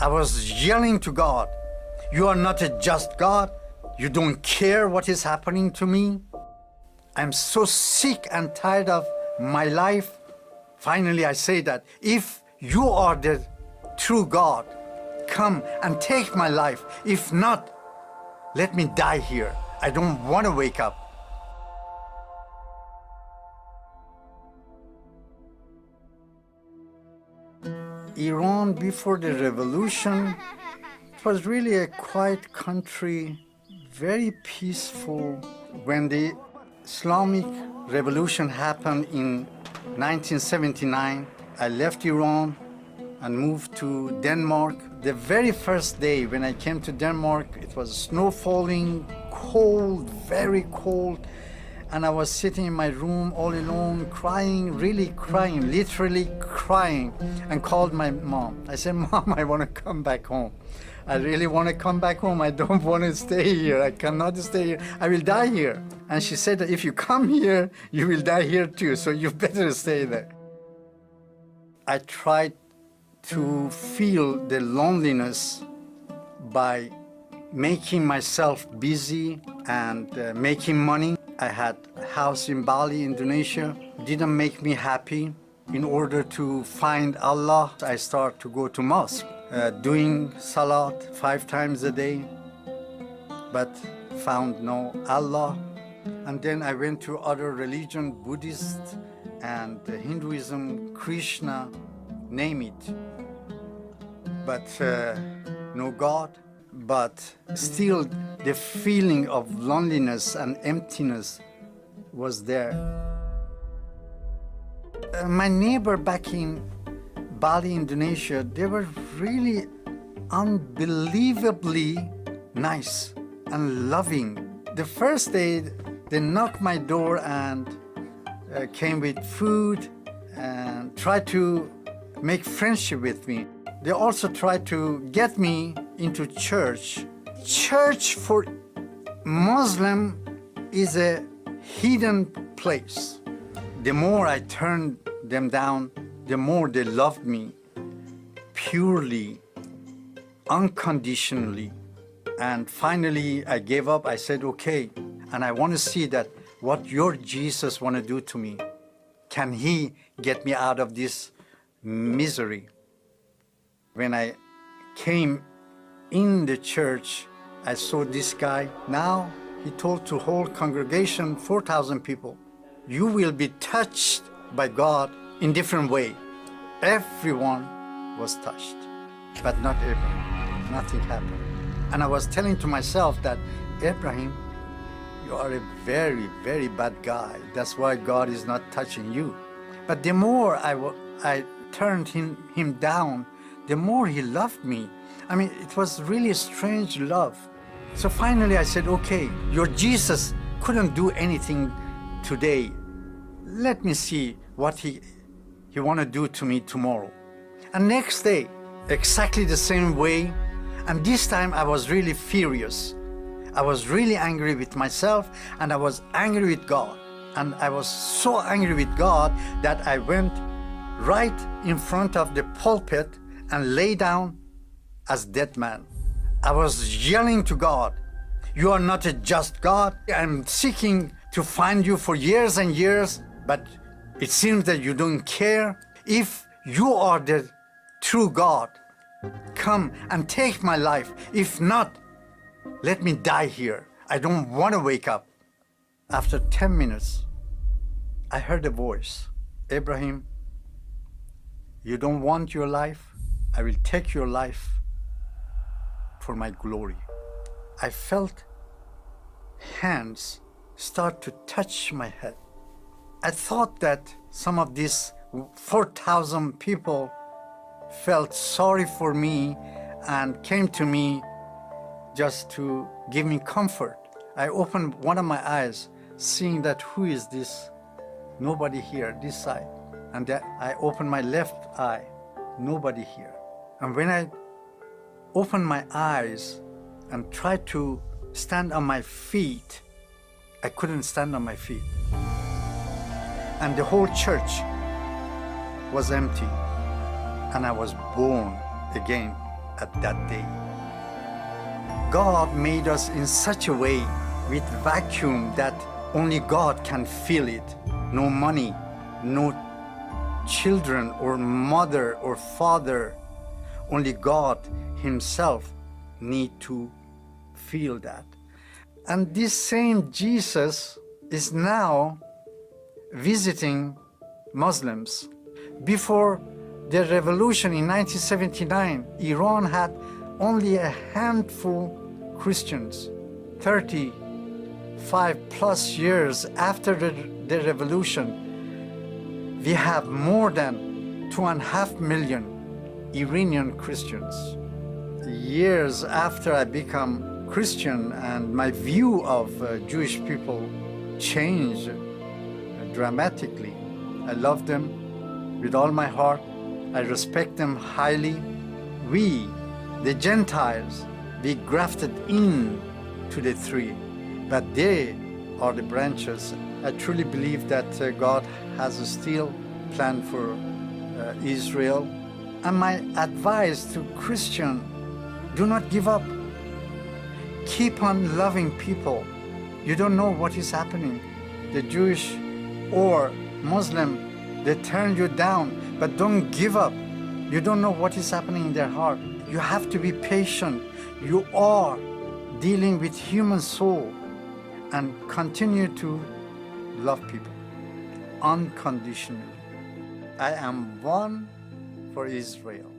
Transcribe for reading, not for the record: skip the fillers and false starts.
I was yelling to God, you are not a just God. You don't care what is happening to me. I'm so sick and tired of my life. Finally, I say that if you are the true God, come and take my life. If not, let me die here. I don't want to wake up. Iran, before the revolution, it was really a quiet country, very peaceful. When the Islamic revolution happened in 1979, I left Iran and moved to Denmark. The very first day when I came to Denmark, it was snow falling, cold, very cold. And I was sitting in my room all alone, crying, really crying, literally crying, and called my mom. I said, Mom, I want to come back home. I really want to come back home. I don't want to stay here. I cannot stay here. I will die here. And she said that if you come here, you will die here too, so you better stay there. I tried to feel the loneliness by making myself busy and making money. I had a house in Bali, Indonesia. Didn't make me happy. In order to find Allah, I started to go to mosque, doing salat 5 times a day, but found no Allah. And then I went to other religion, Buddhist and Hinduism, Krishna, name it. But no God. But still the feeling of loneliness and emptiness was there. My neighbor back in Bali, Indonesia, they were really unbelievably nice and loving. The first day, they knocked my door and came with food and tried to make friendship with me. They also tried to get me into church. Church for Muslim is a hidden place. The more I turned them down, the more they loved me purely, unconditionally. And finally, I gave up. I said, okay, and I want to see that what your Jesus want to do to me. Can he get me out of this misery? When I came in the church, I saw this guy. Now he told to whole congregation, 4,000 people, you will be touched by God in different way. Everyone was touched, but not Ibrahim. Nothing happened. And I was telling to myself that, Ibrahim, you are a very, very bad guy. That's why God is not touching you. But the more I turned him down, the more he loved me. I mean, it was really a strange love. So finally I said, okay, your Jesus couldn't do anything today. Let me see what he want to do to me tomorrow. And next day, exactly the same way. And this time I was really furious. I was really angry with myself and I was angry with God. And I was so angry with God that I went right in front of the pulpit and lay down as dead man. I was yelling to God, you are not a just God. I'm seeking to find you for years and years, but it seems that you don't care. If you are the true God, come and take my life. If not, let me die here. I don't want to wake up. After 10 minutes, I heard a voice. Ibrahim, you don't want your life? I will take your life for my glory. I felt hands start to touch my head. I thought that some of these 4,000 people felt sorry for me and came to me just to give me comfort. I opened one of my eyes, seeing that who is this? Nobody here, this side. And then I opened my left eye, nobody here. And when I opened my eyes and tried to stand on my feet, I couldn't stand on my feet. And the whole church was empty. And I was born again at that day. God made us in such a way with vacuum that only God can fill it. No money, no children or mother or father. Only God himself need to feel that. And this same Jesus is now visiting Muslims. Before the revolution in 1979, Iran had only a handful Christians. 35 plus years after the revolution, we have more than 2.5 million Iranian Christians. Years after I become Christian and my view of Jewish people changed dramatically. I love them with all my heart. I respect them highly. We, the Gentiles, we grafted in to the tree, but they are the branches. I truly believe that God has a still plan for Israel. And my advice to Christian, do not give up. Keep on loving people. You don't know what is happening. The Jewish or Muslim, they turn you down, but don't give up. You don't know what is happening in their heart. You have to be patient. You are dealing with human soul, and continue to love people unconditionally. I am one for Israel.